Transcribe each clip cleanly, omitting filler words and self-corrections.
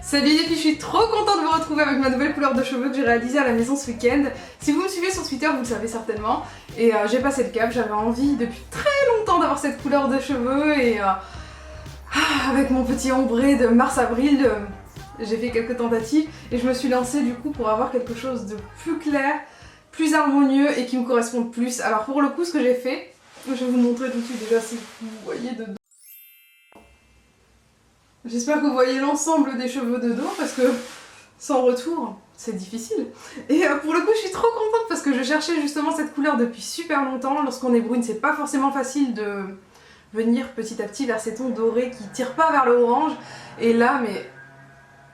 Salut les filles, je suis trop contente de vous retrouver avec ma nouvelle couleur de cheveux que j'ai réalisée à la maison ce week-end. Si vous me suivez sur Twitter, vous le savez certainement. Et j'ai passé le cap, j'avais envie depuis très longtemps d'avoir cette couleur de cheveux. Et avec mon petit ombré de mars-avril, j'ai fait quelques tentatives. Et je me suis lancée du coup pour avoir quelque chose de plus clair, plus harmonieux et qui me corresponde plus. Alors pour le coup, ce que j'ai fait, je vais vous montrer tout de suite déjà si vous voyez de dos. J'espère que vous voyez l'ensemble des cheveux de dos parce que sans retour, c'est difficile. Et pour le coup, je suis trop contente parce que je cherchais justement cette couleur depuis super longtemps. Lorsqu'on est brune, c'est pas forcément facile de venir petit à petit vers ces tons dorés qui tirent pas vers le orange. Et là, mais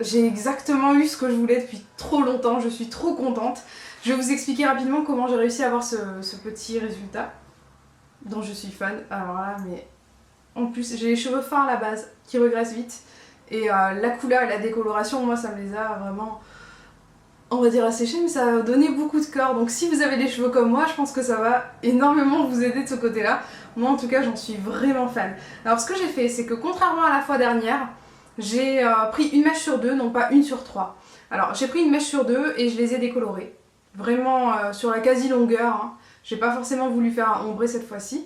j'ai exactement eu ce que je voulais depuis trop longtemps. Je suis trop contente. Je vais vous expliquer rapidement comment j'ai réussi à avoir ce petit résultat dont je suis fan. Alors là, mais en plus, j'ai les cheveux fins à la base qui regressent vite. Et la couleur et la décoloration, moi, ça me les a vraiment, on va dire, asséchés, mais ça a donné beaucoup de corps. Donc si vous avez des cheveux comme moi, je pense que ça va énormément vous aider de ce côté-là. Moi, en tout cas, j'en suis vraiment fan. Alors ce que j'ai fait, c'est que contrairement à la fois dernière, j'ai pris une mèche sur deux, non pas une sur trois. Alors j'ai pris une mèche sur deux et je les ai décolorées. Vraiment sur la quasi-longueur. Hein. J'ai pas forcément voulu faire un ombré cette fois-ci.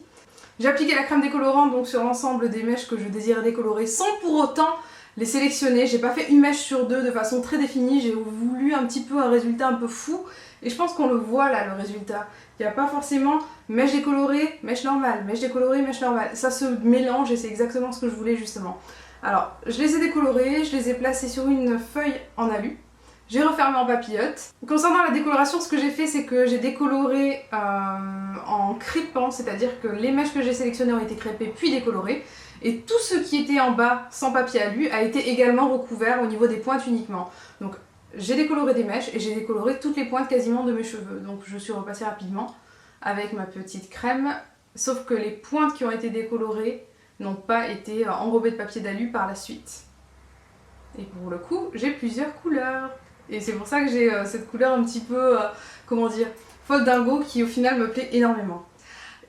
J'ai appliqué la crème décolorante donc sur l'ensemble des mèches que je désirais décolorer sans pour autant les sélectionner. J'ai pas fait une mèche sur deux de façon très définie, j'ai voulu un petit peu un résultat un peu fou et je pense qu'on le voit là, le résultat. Il n'y a pas forcément mèche décolorée, mèche normale, mèche décolorée, mèche normale. Ça se mélange et c'est exactement ce que je voulais justement. Alors, je les ai décolorées, je les ai placées sur une feuille en alu. J'ai refermé en papillote. Concernant la décoloration, ce que j'ai fait, c'est que j'ai décoloré en crêpant, c'est-à-dire que les mèches que j'ai sélectionnées ont été crêpées puis décolorées. Et tout ce qui était en bas sans papier alu a été également recouvert au niveau des pointes uniquement. Donc j'ai décoloré des mèches et j'ai décoloré toutes les pointes quasiment de mes cheveux. Donc je suis repassée rapidement avec ma petite crème. Sauf que les pointes qui ont été décolorées n'ont pas été enrobées de papier d'alu par la suite. Et pour le coup, j'ai plusieurs couleurs. Et c'est pour ça que j'ai cette couleur un petit peu, comment dire, folle dingo qui au final me plaît énormément.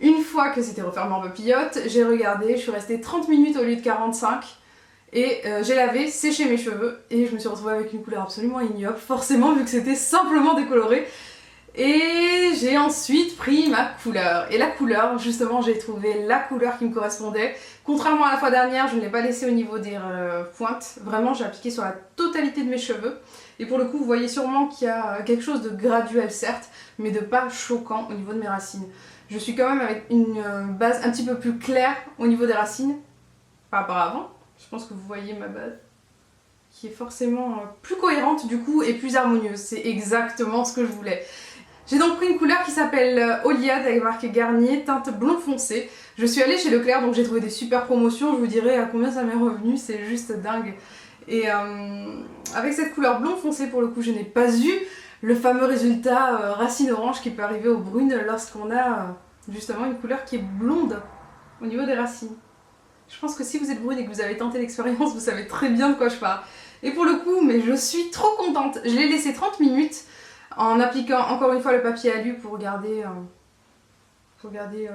Une fois que c'était refermé en papillote, j'ai regardé, je suis restée 30 minutes au lieu de 45 et j'ai lavé, séché mes cheveux et je me suis retrouvée avec une couleur absolument ignoble, forcément vu que c'était simplement décoloré. Et j'ai ensuite pris ma couleur. Et la couleur, justement, j'ai trouvé la couleur qui me correspondait. Contrairement à la fois dernière, je ne l'ai pas laissé au niveau des pointes. Vraiment, j'ai appliqué sur la totalité de mes cheveux. Et pour le coup, vous voyez sûrement qu'il y a quelque chose de graduel, certes, mais de pas choquant au niveau de mes racines. Je suis quand même avec une base un petit peu plus claire au niveau des racines par rapport à avant. Je pense que vous voyez ma base qui est forcément plus cohérente du coup et plus harmonieuse. C'est exactement ce que je voulais. J'ai donc pris une couleur qui s'appelle Oliade avec marque Garnier, teinte blond foncé. Je suis allée chez Leclerc donc j'ai trouvé des super promotions, je vous dirai à combien ça m'est revenu, c'est juste dingue. Et avec cette couleur blond foncé pour le coup je n'ai pas eu le fameux résultat racine orange qui peut arriver aux brunes lorsqu'on a justement une couleur qui est blonde au niveau des racines. Je pense que si vous êtes brune et que vous avez tenté l'expérience, vous savez très bien de quoi je parle. Et pour le coup, mais je suis trop contente. Je l'ai laissé 30 minutes en appliquant encore une fois le papier alu pour garder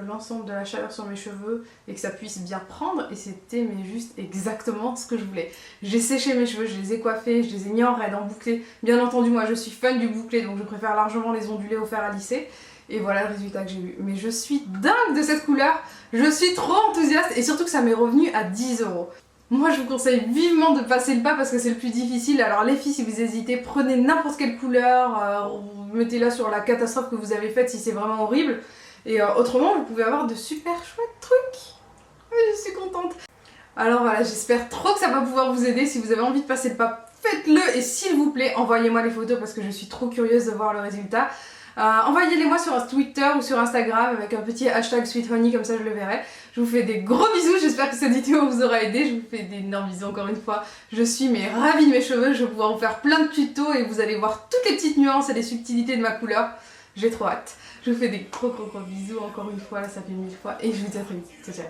l'ensemble de la chaleur sur mes cheveux et que ça puisse bien prendre. Et c'était mais juste exactement ce que je voulais. J'ai séché mes cheveux, je les ai coiffés, je les ai mis en raid, en bouclé. Bien entendu, moi je suis fan du bouclé donc je préfère largement les ondulés au fer à lisser. Et voilà le résultat que j'ai eu. Mais je suis dingue de cette couleur, je suis trop enthousiaste et surtout que ça m'est revenu à 10 €. Moi je vous conseille vivement de passer le pas parce que c'est le plus difficile. Alors les filles, si vous hésitez, prenez n'importe quelle couleur, mettez-la sur la catastrophe que vous avez faite si c'est vraiment horrible. Et autrement, vous pouvez avoir de super chouettes trucs. Je suis contente. Alors voilà, j'espère trop que ça va pouvoir vous aider. Si vous avez envie de passer le pas, faites-le. Et s'il vous plaît, envoyez-moi les photos parce que je suis trop curieuse de voir le résultat. Envoyez-les-moi sur Twitter ou sur Instagram avec un petit hashtag SweetHoney, comme ça je le verrai. Je vous fais des gros bisous, j'espère que cette vidéo vous aura aidé. Je vous fais d'énormes bisous encore une fois. Je suis mais ravie de mes cheveux, je vais pouvoir vous faire plein de tutos et vous allez voir toutes les petites nuances et les subtilités de ma couleur. J'ai trop hâte. Je vous fais des gros bisous encore une fois, là ça fait 1000 fois et je vous dis à très vite. Ciao ciao.